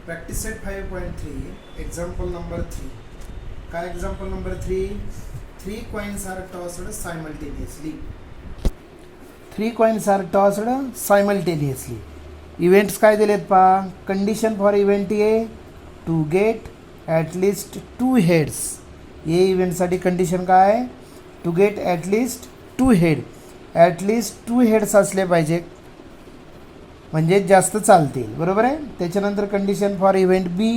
Practice set 5.3, example number 3. काय example number 3? 3 coins are tossed simultaneously. 3 coins are tossed simultaneously. Events काय दिलेत पा? Condition for event A to get at least 2 heads. ये इव्हेंटसाठी condition काय? To get at least 2 head. At least 2 heads असले पाहिजे म्हणजे जास्त चालतील, बरोबर आहे. त्याच्यानंतर condition for event B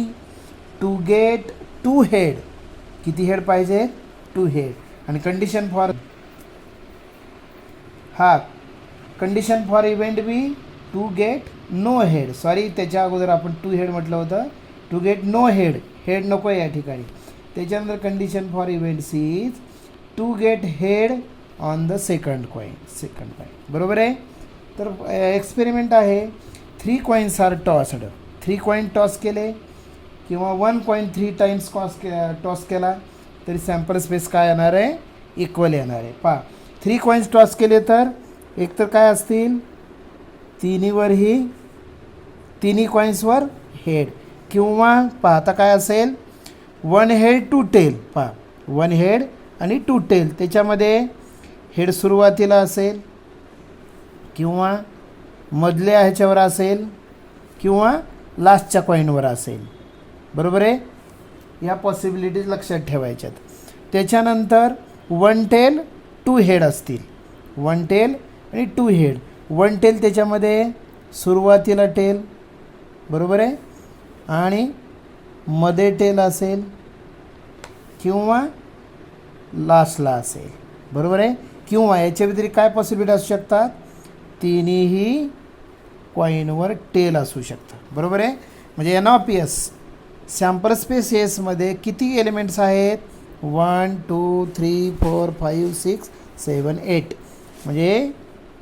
to get 2 head. किती हेड पाहिजे? 2 हेड. आणि condition for condition for event B to get no head. Sorry, त्याच्या अगोदर आपण 2 हेड म्हटलं होतं. To get no head. Head नको या ठिकाणी. त्याच्यानंतर condition for event C is to get head on the second coin. बरोबर आहे. तर एक्सपेरिमेंट आहे. 3 coins are tossed. 3 coin toss केले किंवा 1 कॉईन 3 टाइम्स टॉस केला तरी सॅम्पल स्पेस काय येणार आहे? इक्वल येणार आहे. 3 कॉईन्स टॉस केले तर एकतर काय असतील? तिन्ही कॉईन्सवर हेड किंवा आता काय असेल? 1 हेड 2 टेल. 1 हेड आणि 2 टेल. त्याच्यामध्ये हेड सुरुवातीला असेल किंवा मधल्या ह्याच्यावर असेल किंवा लास्टच्या कॉईनवर असेल, बरोबर आहे. या पॉसिबिलिटीज लक्षात ठेवायच्यात. त्याच्यानंतर 1 टेल 2 हेड असतील. 1 टेल आणि 2 हेड. 1 टेल त्याच्यामध्ये सुरुवातीला टेल, बरोबर आहे, आणि मध्ये टेल असेल किंवा लास्टला असेल, बरोबर आहे. किंवा याच्या व्यतिरिक्त काय पॉसिबिलिटी असू शकतात? तिन्ही कॉईनवर टेल असू शकतात, बरोबर आहे. म्हणजे N of S sample space एसमध्ये किती एलिमेंट्स आहेत? 1 2 3 4 5 6 7 8. म्हणजे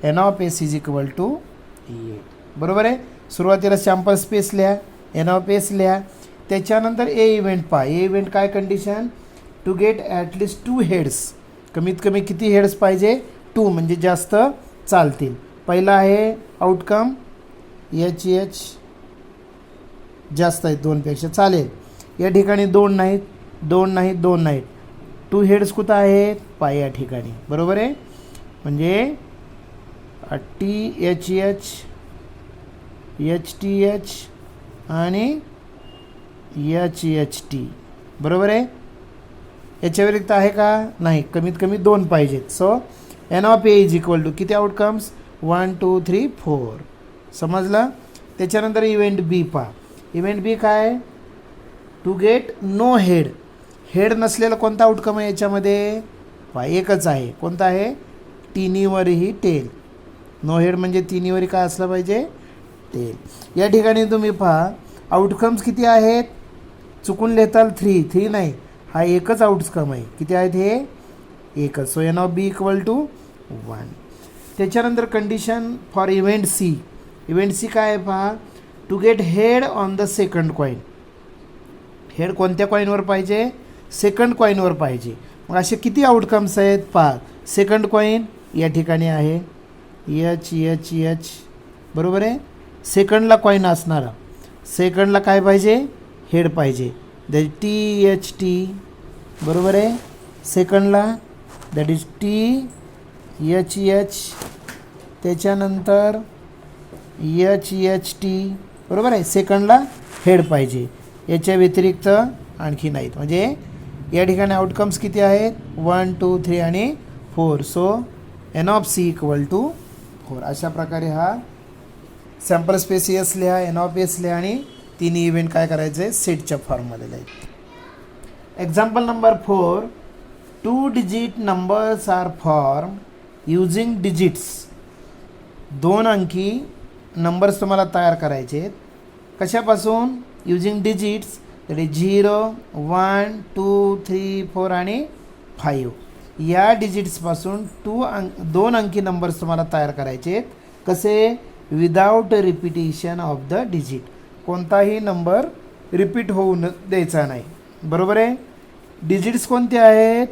N of S is equal to 8, बरोबर आहे. सुरुवातीला सॅम्पल स्पेस लिहा, एन ऑफ एस लिहा. त्याच्यानंतर ए इव्हेंट ए इव्हेंट काय condition? To get at least 2 heads. कमीत कमी किती हेड्स पाहिजे? 2, म्हणजे जास्त चालतील. पहिला आहे आउटकम एच जास्त आहेत 2पेक्षा, चालेल. या ठिकाणी 2 नाहीत. 2 हेड्स कुठं आहेत? या ठिकाणी, बरोबर आहे. म्हणजे THH HTH आणि HHT, बरोबर आहे. याच्या व्यतिरिक्त आहे का? नाही. कमीत कमी 2 पाहिजेत. So N of A is equal to किती आउटकम्स? 1 2 3 4. समजलं. त्याच्यानंतर इव्हेंट बी इव्हेंट बी काय? To get no head. Head नसलेला कोणता आउटकम आहे याच्यामध्ये? एकच आहे. कोणता आहे? तिन्हीवरही टेल. नो हेड म्हणजे तिन्हीवरही काय असलं पाहिजे? टेल. या ठिकाणी तुम्ही आउटकम्स किती आहेत? चुकून लिहिताल 3 नाही, हा एकच आउटकम आहे. किती आहेत हे? एकच. So N of B equal to 1. त्याच्यानंतर condition for event C. Event C काय आहे? To get head on the second coin. Head कोणत्या कॉईनवर पाहिजे? सेकंड कॉईनवर पाहिजे. मग असे किती आउटकम्स आहेत? सेकंड कॉईन या ठिकाणी आहे HH, बरोबर आहे. सेकंडला कॉईन असणारा, सेकंडला काय पाहिजे? हेड पाहिजे. दॅट THT, बरोबर आहे. सेकंडला दॅट इज THH. त्याच्यानंतर HHT, बरोबर आहे. सेकंडला हेड पाहिजे. याच्या व्यतिरिक्त आणखी नाहीत. म्हणजे या ठिकाणी आउटकम्स किती आहेत? 1 2 3 आणि 4. So N of C equal to 4. अशा प्रकारे हा सॅम्पल स्पेस एस लिहा, एन ऑफ एस लिहा आणि तिन्ही इव्हेंट काय करायचं आहे? सेटच्या फॉर्ममध्ये लिहायचे. Example number 4. 2 digit numbers are form using digits. 2 अंकी नंबर्स तुम्हाला तयार करायचे आहेत. कशापासून? Using digits. तरी 0 1 2 3 4 आणि 5. या डिजिट्सपासून 2 अंकी नंबर्स तुम्हाला तयार करायचे आहेत. कसे? Without repetition of the digit. कोणताही नंबर रिपीट होऊ द्यायचा नाही, बरोबर आहे. डिजिट्स कोणते आहेत?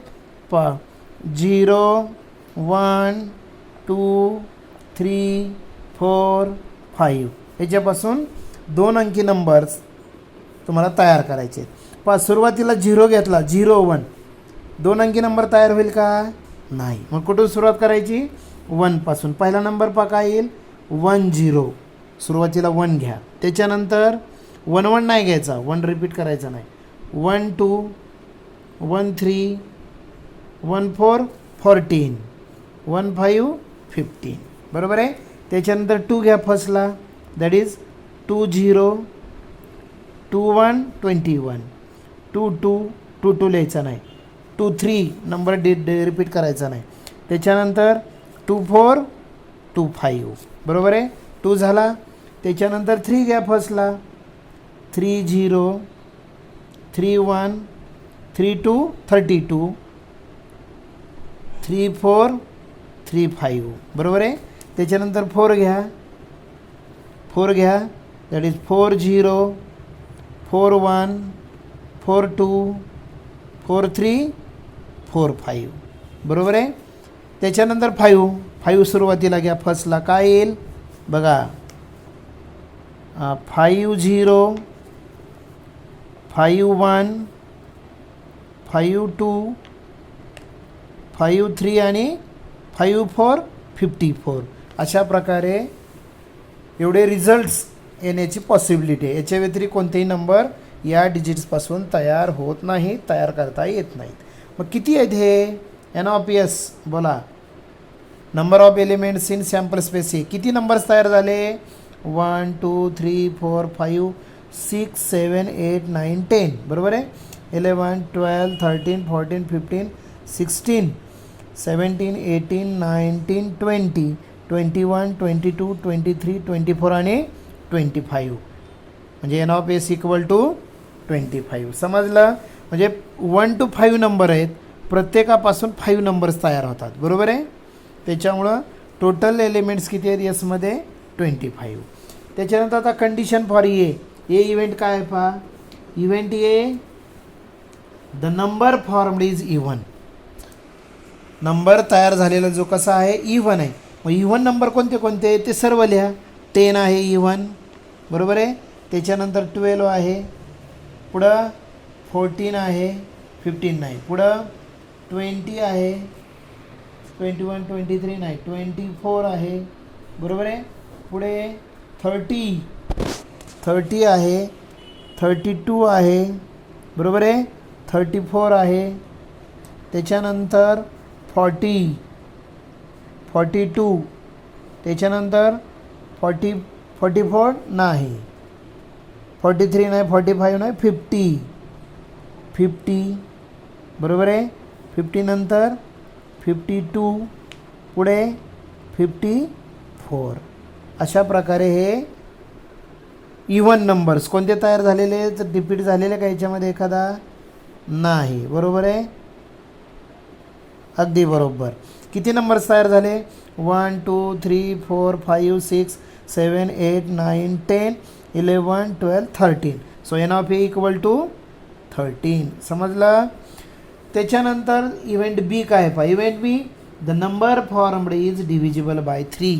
0 1 2 3 4 5. ह्याच्यापासून 2 अंकी नंबर्स तुम्हाला तयार करायचे आहेत. पहा सुरुवातीला 0 घेतला 0 1 2 अंकी नंबर तयार होईल का? नाही. मग कुठून सुरुवात करायची? 1 पासून. पहिला नंबर पहा काय येईल? 1 0. सुरुवातीला 1 घ्या. त्याच्यानंतर 1 1 नाही घ्यायचा, 1 रिपीट करायचा नाही. 1 2 1 3 1 4 14 1 5 15. बरोबर आहे. त्याच्यानंतर 2 घ्या फर्स्टला, दॅट इज 2 0 2 1 21 2 2 2 2 लिहायचा नाही. 2 3 नंबर रिपीट करायचा नाही. त्याच्यानंतर 2 4 2 5. बरोबर आहे. 2 झाला. त्याच्यानंतर 3 घ्या फर्स्टला, 3 0 3 1 3 2 32 3 4 3 5. बरोबर आहे. त्याच्यानंतर 4 घ्या, 4 घ्या, दॅट इज 4 0 4 1 4 2 4 3 4 5. बरोबर आहे. त्याच्यानंतर 5 सुरुवातीला घ्या फर्स्टला, काय येईल बघा, 5 0 5 1 5 2 5 3 आणि 5 4 54. अशा प्रकारे एवढे रिझल्ट्स येण्याची पॉसिबिलिटी आहे. याच्या व्यतिरिक्त कोणतेही नंबर या डिजिट्सपासून तयार होत नाही, तयार करता येत नाहीत. मग किती आहेत हे? NOPS बोला, number of elements in sample space. किती नंबर्स तयार झाले? 1 2 3 4 5 6 7 8 9 10. बरोबर आहे. 11 12 13 14 15 16 17 18 19 20 21 22 23 24 आणि 25. म्हणजे NOPS इक्वल टू 25. समजलं? म्हणजे 1 to 5 नंबर आहेत, प्रत्येकापासून 5 नंबर्स तयार होतात. बरोबर आहे. त्याच्यामुळं टोटल एलिमेंट्स किती आहेत यसमध्ये? 25. त्याच्यानंतर आता कंडिशन फॉर ए इव्हेंट काय आहे पहा. Event A, the number formed is even. Number तयार झालेला जो कसा आहे? इव्हन आहे. मग इव्हन नंबर कोणते कोणते ते सर्व लिहा. 10 आहे इव्हन. बरोबर आहे. त्याच्यानंतर 12 आहे, पुढं 14 आहे, 15 नाही, पुढं 20 आहे, 21 23 नाही, 24 आहे. बरोबर आहे. पुढे 30 आहे, 32 आहे. बरोबर आहे. 34 आहे. त्याच्यानंतर 42. त्याच्यानंतर 44 नाही, 43 नाही, 45 नाही, 50. बरोबर आहे. 50 नंतर 52, पुढे 54. अशा प्रकारे हे इव्हन नंबर्स कोणते तयार झालेले आहेत? रिपीट झालेले का याच्यामध्ये एखादा? नाही. बरोबर आहे. अगदी बरोबर. किती नंबर्स तयार झाले? 1 2 3 4 5 6 7 8 9 10 11 12 13. So NOP equal to 13. समजलं? त्याच्यानंतर इव्हेंट बी काय पहा. Event B, the number formed is divisible by 3.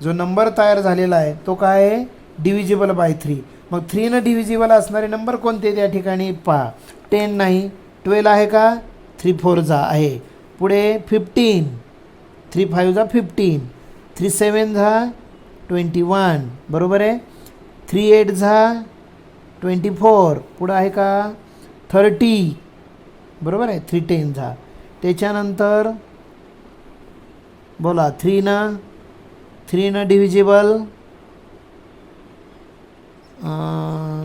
जो नंबर तयार झालेला आहे तो काय आहे? Divisible by 3. मग 3 डिव्हिजिबल असणारे नंबर कोणते त्या ठिकाणी पहा. 10 नाही, 12 आहे का? 3 4 आहे. पुढे 15, 3 5 15, 3 7 21. बरोबर आहे. 3 8 24. पुढं आहे का? 30. बरोबर आहे. 3 10 त्याच्यानंतर बोला 3 डिव्हिजिबल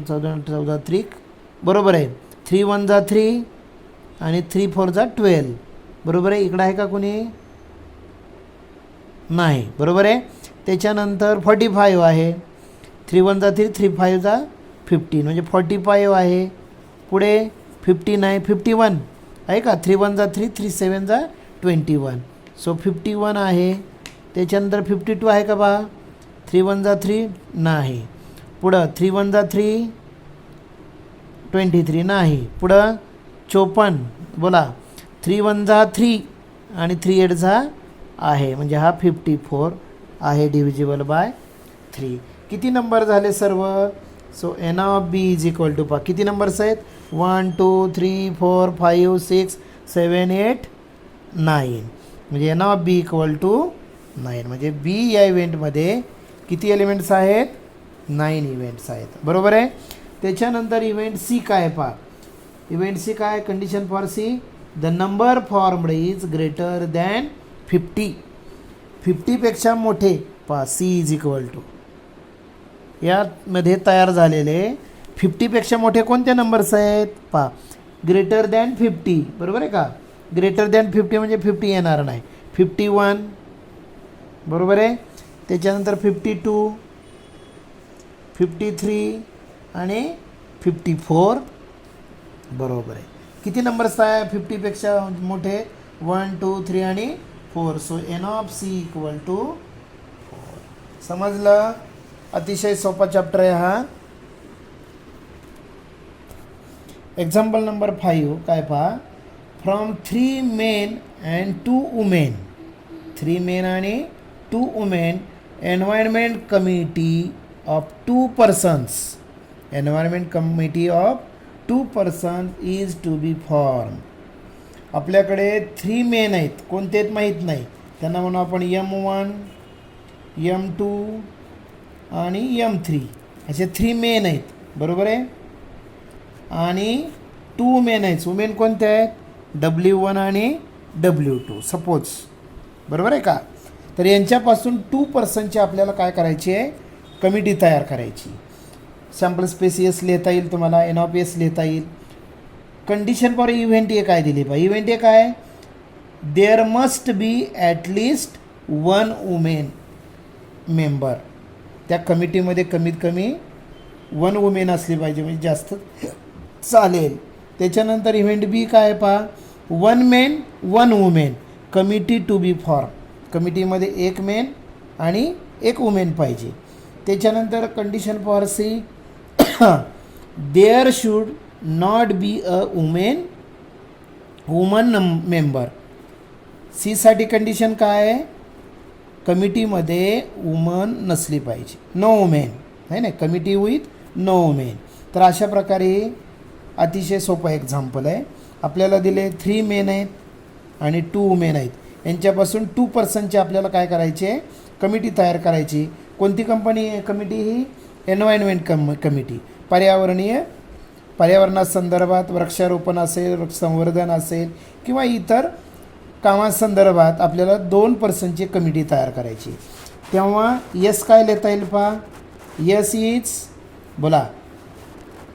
14 3. बरोबर आहे. 3 1 3 आणि 3 4 12. बरोबर आहे. इकडं आहे का कोणी? नाही. बरोबर आहे. त्याच्यानंतर 45 आहे. 3 1 3 3 5 15 म्हणजे 45 आहे. पुढे 50 आहे, 51 आहे का? 3 1 3 3 7 21. सो 51 आहे. त्याच्यानंतर 52 आहे का बा? 3 1 3 नाही. पुढं 3 1 3 23 नाही. पुढं 54. बोला 3 1 3 आणि 3 8 आहे, म्हणजे हा 54 आहे डिव्हिजिबल बाय 3. किती नंबर झाले सर्व? So N of B is equal to पहा किती नंबर्स आहेत 1 2 3 4 5 6 7 8 9 म्हणजे N of B equal to 9 म्हणजे बी या इव्हेंटमध्ये किती एलिमेंट्स आहेत 9 इव्हेंट्स आहेत बरोबर आहे. त्याच्यानंतर इव्हेंट सी काय पहा इव्हेंट सी काय condition for C the number formed is greater than 50पेक्षा मोठे पहा सी इज इक्वल टू यामध्ये तयार झालेले 50पेक्षा मोठे कोणते नंबर्स आहेत पहा ग्रेटर दॅन 50 बरोबर आहे का ग्रेटर दॅन 50 म्हणजे 50 येणार नाही 51 बरोबर आहे. त्याच्यानंतर 52 53 आणि 54 बरोबर आहे. किती नंबर्स आहे 50पेक्षा मोठे 1 2 3 आणि 4 so N of C equal to 4. समजलं अतिशय सोपा चॅप्टर आहे हा. एक्झाम्पल नंबर 5 काय पहा from 3 men and 2 women 3 men आणि 2 women environment committee of 2 persons environment committee of 2 persons is to be form. आपल्याकडे 3 मेन आहेत कोणते आहेत माहीत नाही त्यांना म्हणू आपण M1 M2 आणि M3 असे 3 मेन आहेत बरोबर आहे. आणि 2 वुमेन आहेत वुमेन कोणते आहेत W1 आणि W2 सपोज बरोबर आहे का. तर यांच्यापासून 2 पर्सनची आपल्याला काय करायची आहे कमिटी तयार करायची. सॅम्पल स्पेस एस लिहिता येईल तुम्हाला एन ऑफ एस लिहिता येईल. कंडिशन फॉर इव्हेंट ए काय दिली पाहिजे इव्हेंट ए काय there must be at least 1 women member त्या कमिटीमध्ये कमीत कमी 1 वुमेन असली पाहिजे म्हणजे जास्त चालेल. त्याच्यानंतर इव्हेंट बी काय पहा 1 men 1 women committee to be form कमिटीमध्ये 1 मेन आणि 1 वुमेन पाहिजे. त्याच्यानंतर condition for C there should not be a woman member. सीसाठी कंडिशन काय आहे कमिटीमध्ये वुमन नसली पाहिजे नो वुमेन आहे ना कमिटी विथ नो वुमेन. तर अशा प्रकारे अतिशय सोपं एक्झाम्पल आहे. आपल्याला दिले 3 मेन आहेत आणि 2 वुमेन आहेत यांच्यापासून 2 पर्सनची आपल्याला काय करायचे कमिटी तयार करायची. कोणती कमिटी ही एन्व्हायरमेंट कमिटी पर्यावरणासंदर्भात वृक्षारोपण असेल वृक्ष संवर्धन असेल किंवा इतर कामासंदर्भात आपल्याला 2 पर्सनची कमिटी तयार करायची. तेव्हा यस काय लिहिता येईल पहा यस इज बोला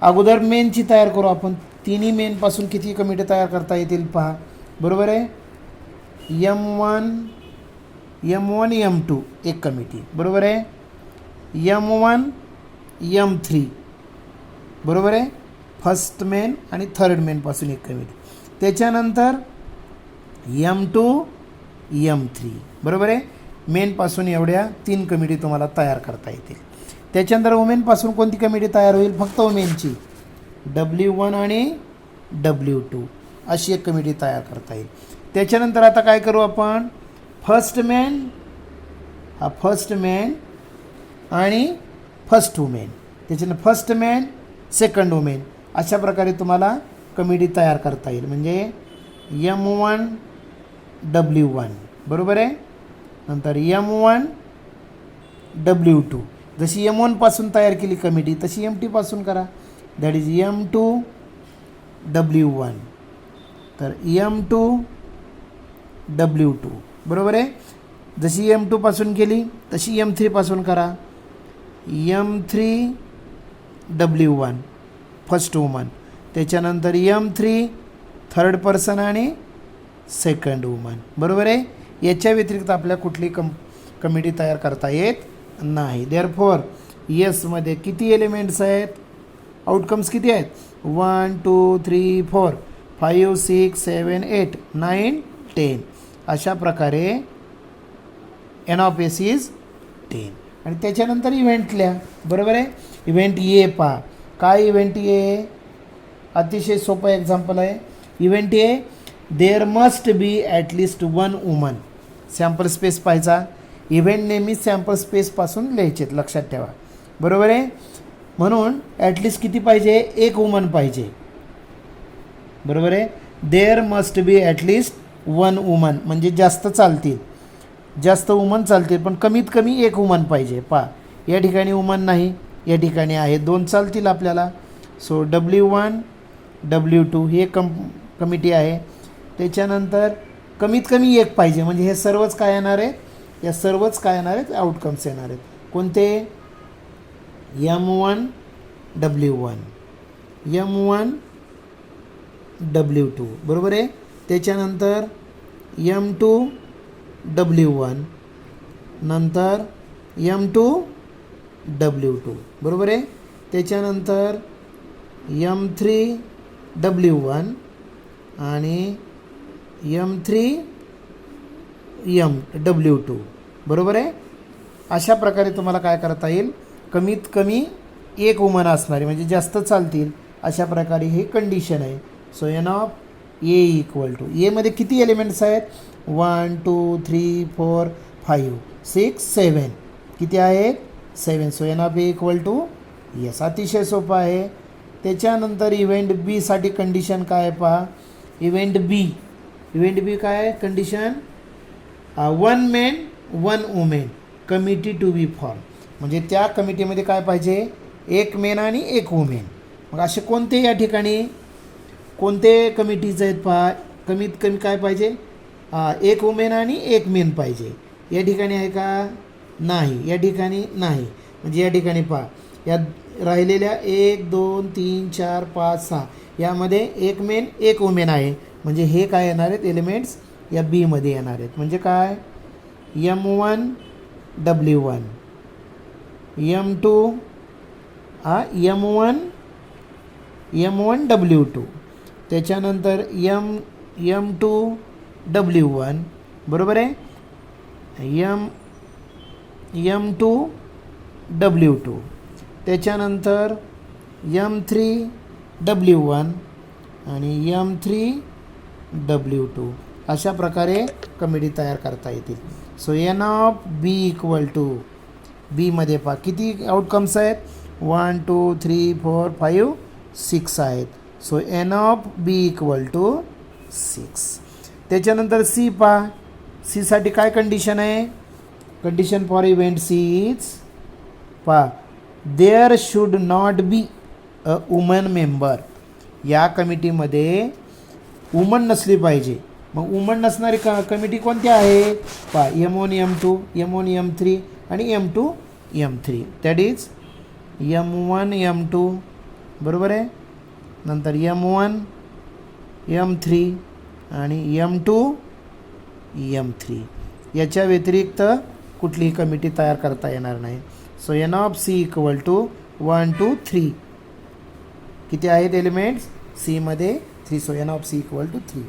अगोदर मेनची तयार करू आपण तिन्ही मेनपासून किती कमिटी तयार करता येतील पहा बरोबर आहे. M1 M2 एक कमिटी बरोबर आहे. M1 M3 बरोबर आहे फर्स्ट मेन आणि थर्ड मेनपासून एक कमिटी. त्याच्यानंतर M2 M3 बरोबर आहे मेनपासून एवढ्या 3 कमिटी तुम्हाला तयार करता येतील. त्याच्यानंतर वुमेनपासून कोणती कमिटी तयार होईल फक्त वुमेनची W1 आणि W2 अशी एक कमिटी तयार करता येईल. त्याच्यानंतर आता काय करू आपण फर्स्ट मॅन आणि फर्स्ट वुमेन त्याच्यानंतर फर्स्ट मॅन सेकंड वुमेन अशा प्रकारे तुम्हाला कमिटी तयार करता येईल. म्हणजे M1 W1 बरोबर आहे नंतर M1 W2 जशी M1 पासून तयार केली कमिटी तशी M2 पासून करा दॅट इज M2 W1 तर M2 W2 बरोबर आहे. जशी M2 पासून केली तशी M3 पासून करा M3 W1 फर्स्ट वुमन त्याच्यानंतर M3 थर्ड पर्सन आणि सेकंड वुमन बरोबर आहे. याच्या व्यतिरिक्त आपल्या कुठली कमिटी तयार करता येत नाही. देअरफॉर येसमध्ये किती एलिमेंट्स आहेत आउटकम्स किती आहेत 1 2 3 4 5 6 7 8 9 10 अशा प्रकारे एन ऑफ एस इज 10. आणि त्याच्यानंतर इव्हेंट लिहा बरोबर आहे. इव्हेंट ए पहा काय इव्हेंट ए अतिशय सोपं एक्झाम्पल आहे. Event A there must be at least 1 woman sample space पाहायचा. इव्हेंट नेहमी सॅम्पल स्पेसपासून लिहायचे लक्षात ठेवा बरोबर आहे. म्हणून ॲटलिस्ट किती पाहिजे, एक वुमन पाहिजे, बरोबर आहे. There must be at least one woman, म्हणजे जास्त चालतील, जास्त वुमन चालतील पण कमीत कमी एक वुमन पाहिजे. या ठिकाणी वुमन नाही, या ठिकाणी आहे, 2 चालतील आपल्याला. सो W1 W2 ही एक कमिटी आहे. त्याच्यानंतर कमीत कमी एक पाहिजे, म्हणजे हे सर्वच काय येणार आहेत, या सर्वच काय येणार आहेत, आउटकम्स येणार आहेत. कोणते, M1 W1 M1 W2, बरोबर आहे. त्याच्यानंतर M2 W1 नंतर M2 W2, बरोबर आहे. त्याच्यानंतर M3 W1 आणि M3 W2, बरोबर आहे. अशा प्रकारे तुम्हाला काय करता येईल, कमीत कमी एक वुमन असणारी, म्हणजे जास्त चालतील, अशा प्रकारे ही कंडिशन आहे. So N of A equal to, एमध्ये किती एलिमेंट्स आहेत, 1 2 3 4 5 6 7, किती आहेत, 7. So N of A equal to yes, अतिशय सोपं आहे. त्याच्यानंतर इव्हेंट बी साठी कंडिशन काय आहे पहा. इव्हेंट बी काय आहे condition, 1 men 1 women committee to be form, म्हणजे त्या कमिटीमध्ये काय पाहिजे, एक मेन आणि एक वुमेन. मग असे कोणते या ठिकाणी कोणते कमिटीज आहेत पहा, कमीत कमी काय पाहिजे, एक वुमेन आणि एक मेन पाहिजे. या ठिकाणी आहे का, नाही, या ठिकाणी नाही. म्हणजे या ठिकाणी पहा, या राहिलेल्या 1 2 3 4 5 6 यामध्ये एक मेन एक वुमेन आहे, म्हणजे हे काय येणार आहेत एलिमेंट्स या बीमध्ये येणार आहेत. म्हणजे काय, M1 W1 M2 M1 W2 त्याच्यानंतर M2 W1, बरोबर आहे. M2 W2 त्याच्यानंतर M3 W1 आणि M3 W2, अशा प्रकारे कमिटी तयार करता येतील. So N of B equal to, बीमध्ये पहा किती आउटकम्स आहेत, 1 2 3 4 5 6 आहेत. So N of B equal to 6. त्याच्यानंतर सी पहा, सीसाठी काय कंडिशन आहे, condition for event C is पहा, there should not be a woman member, या कमिटीमध्ये वुमन नसली पाहिजे. मग वुमन नसणारी कमिटी कोणती आहे पहा, M1 M2 M1 M3 आणि M2 M3, that is M1 M2, बरोबर आहे. नंतर M1 M3 आणि M2 M3, याच्या व्यतिरिक्त कुठलीही कमिटी तयार करता येणार नाही. So N of C equal to 1 2 3, किती आहेत एलिमेंट्स सीमध्ये 3. So N of C equal to 3.